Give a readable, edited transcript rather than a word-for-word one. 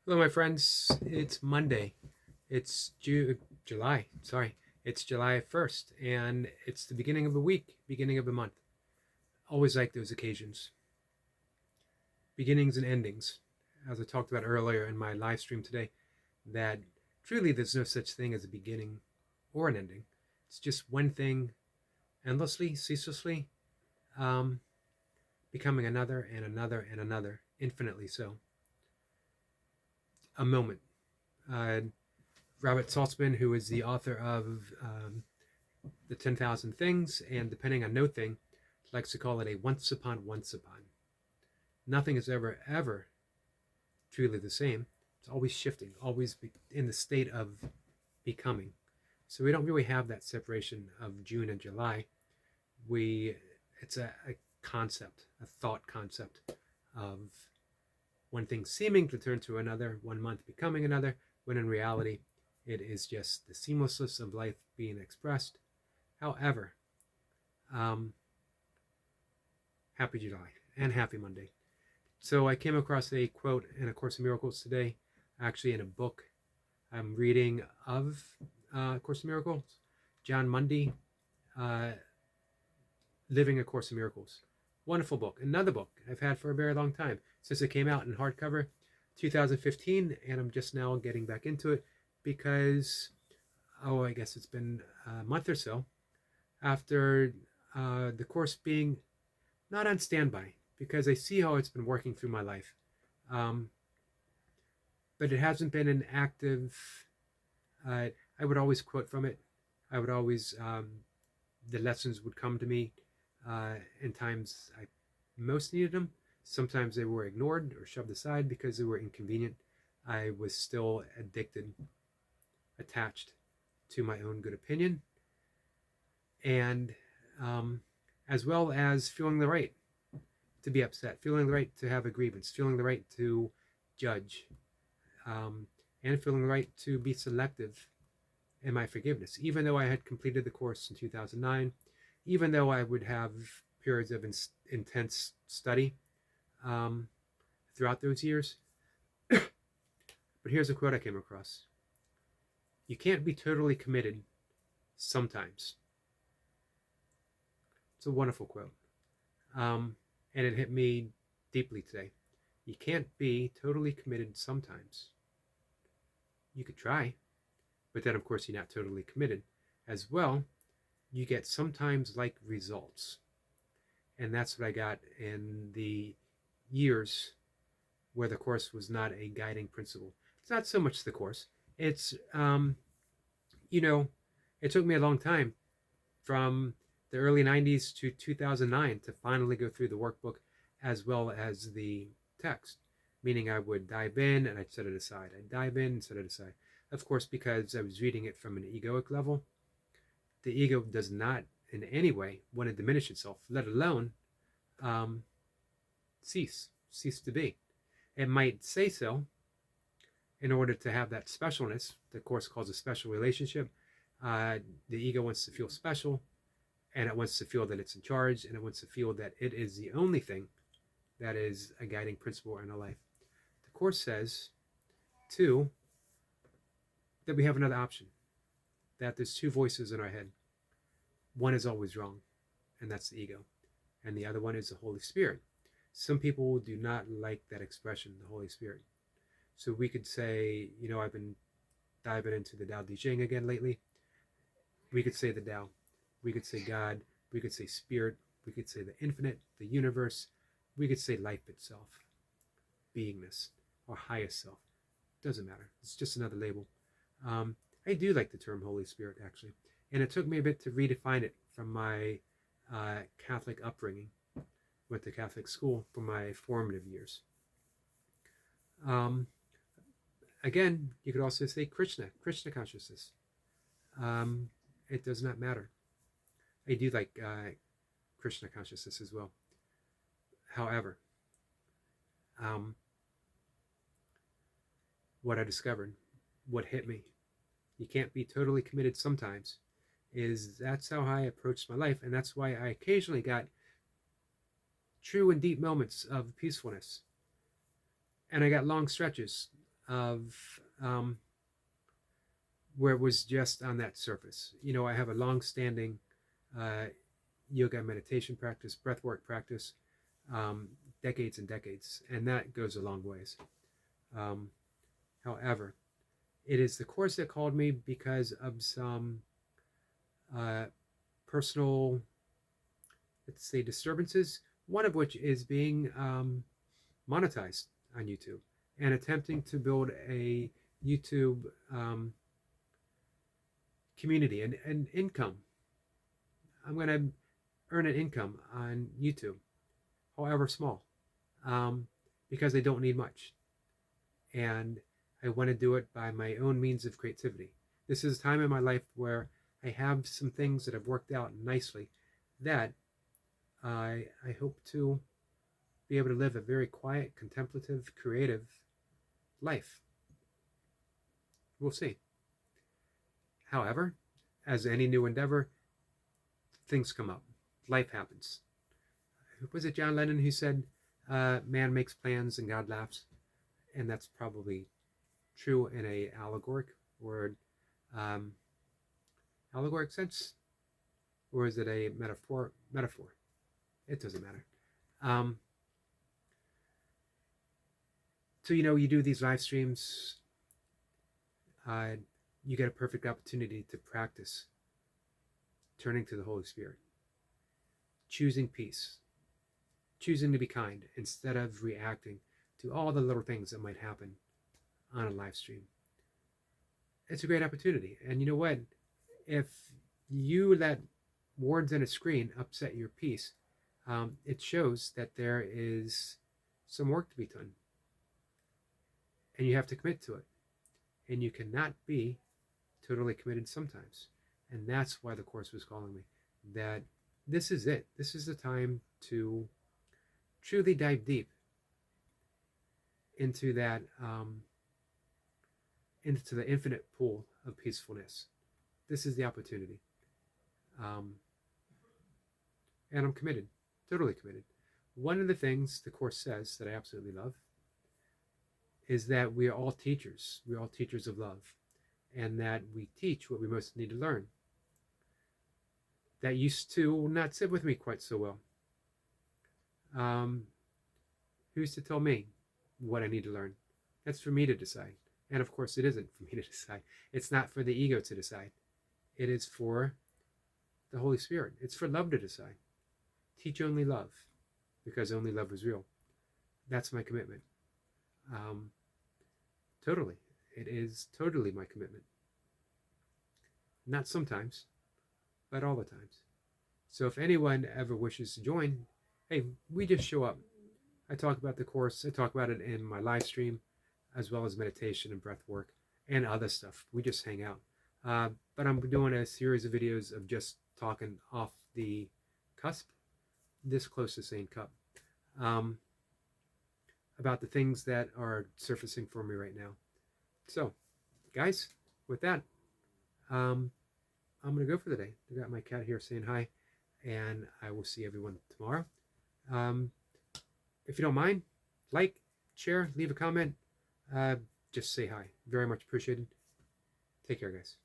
Hello, my friends. It's Monday. It's July. Sorry, it's July 1st, and it's the beginning of a week, beginning of a month. Always like those occasions. Beginnings and endings. As I talked about earlier in my live stream today, that truly there's no such thing as a beginning or an ending. It's just one thing endlessly, ceaselessly, um, becoming another and another and another, infinitely so. A moment. Uh, Robert Saltzman, who is the author of the 10,000 Things, and depending on no thing, likes to call it a once upon once upon. Nothing is ever truly the same. It's always shifting, always in the state of becoming. So we don't really have that separation of June and July. It's a concept, a thought concept of one thing seeming to turn to another, one month becoming another, when in reality it is just the seamlessness of life being expressed. However, um, happy July and happy Monday. So I came across a quote in A Course in Miracles today, actually in a book I'm reading of Course in Miracles, John Mundy, uh, Living A Course in Miracles. Wonderful book. Another book I've had for a very long time since it came out in hardcover, 2015, and I'm just now getting back into it because, I guess it's been a month or so after the course being not on standby because I see how it's been working through my life. Um, but it hasn't been an active, I would always quote from it. I would always, the lessons would come to me in times I most needed them. Sometimes they were ignored or shoved aside because they were inconvenient. I was still addicted, attached to my own good opinion, and um, as well as feeling the right to be upset, feeling the right to have a grievance, feeling the right to judge, um, and feeling the right to be selective in my forgiveness. Even though I had completed the course in 2009, even though I would have periods of intense study um, throughout those years. But here's a quote I came across: "You can't be totally committed sometimes." It's a wonderful quote. And it hit me deeply today. You can't be totally committed sometimes. You could try, but then, of course, you're not totally committed. As well, you get sometimes like results. And that's what I got in the years where the course was not a guiding principle. It's not so much the course. It's, you know, it took me a long time from the early 90s to 2009 to finally go through the workbook as well as the text. Meaning I would dive in and I'd set it aside. I'd dive in and set it aside. Of course, because I was reading it from an egoic level, the ego does not in any way want to diminish itself, let alone um, cease to be. It might say so in order to have that specialness. The course calls a special relationship. The ego wants to feel special, and it wants to feel that it's in charge, and it wants to feel that it is the only thing that is a guiding principle in our life. The course says, too, that we have another option, that there's two voices in our head. One is always wrong, and that's the ego, and the other one is the Holy Spirit. Some people do not like that expression, the Holy Spirit. So we could say, I've been diving into the Tao Te Ching again lately. We could say the Tao. We could say God. We could say Spirit. We could say the infinite, the universe. We could say life itself, beingness, or highest self. Doesn't matter. It's just another label. I do like the term Holy Spirit, actually. And it took me a bit to redefine it from my Catholic upbringing. Went to Catholic school for my formative years. Again, you could also say Krishna consciousness. It does not matter. I do like Krishna consciousness as well. However, what I discovered, what hit me, you can't be totally committed sometimes, is that's how I approached my life, and that's why I occasionally got true and deep moments of peacefulness. And I got long stretches of where it was just on that surface. You know, I have a long-standing uh, yoga and meditation practice, breathwork practice, um, decades and decades, and that goes a long ways. Um, However, it is the course that called me because of some uh, personal, let's say, disturbances. One of which is being monetized on YouTube and attempting to build a YouTube community and income. I'm going to earn an income on YouTube, however small, um, because I don't need much. And I want to do it by my own means of creativity. This is a time in my life where I have some things that have worked out nicely that I hope to be able to live a very quiet, contemplative, creative life. We'll see. However, as any new endeavor, things come up. Life happens. Was it John Lennon who said, man makes plans and God laughs? And that's probably true in a allegoric or allegoric sense, or is it a metaphor? It doesn't matter. So, you know, you do these live streams, you get a perfect opportunity to practice turning to the Holy Spirit, choosing peace, choosing to be kind instead of reacting to all the little things that might happen on a live stream. It's a great opportunity. And you know what? If you let words on a screen upset your peace, it shows that there is some work to be done. And you have to commit to it. And you cannot be totally committed sometimes. And that's why the Course was calling me. That this is it. This is the time to truly dive deep into that, into the infinite pool of peacefulness. This is the opportunity. And I'm committed, totally committed. One of the things the Course says that I absolutely love is that we are all teachers. We're all teachers of love. And that we teach what we most need to learn. That used to not sit with me quite so well. Who's to tell me what I need to learn? That's for me to decide. And of course, it isn't for me to decide. It's not for the ego to decide. It is for the Holy Spirit. It's for love to decide. Teach only love, because only love is real. That's my commitment. Totally. It is totally my commitment. Not sometimes, but all the times. So if anyone ever wishes to join, hey, we just show up. I talk about the Course. I talk about it in my live stream, as well as meditation and breath work and other stuff. We just hang out. But I'm doing a series of videos of just talking off the cusp, this close to saying cup, about the things that are surfacing for me right now. So, guys, with that, I'm going to go for the day. I got my cat here saying hi, and I will see everyone tomorrow. If you don't mind, like, share, leave a comment, just say hi. Very much appreciated. Take care, guys.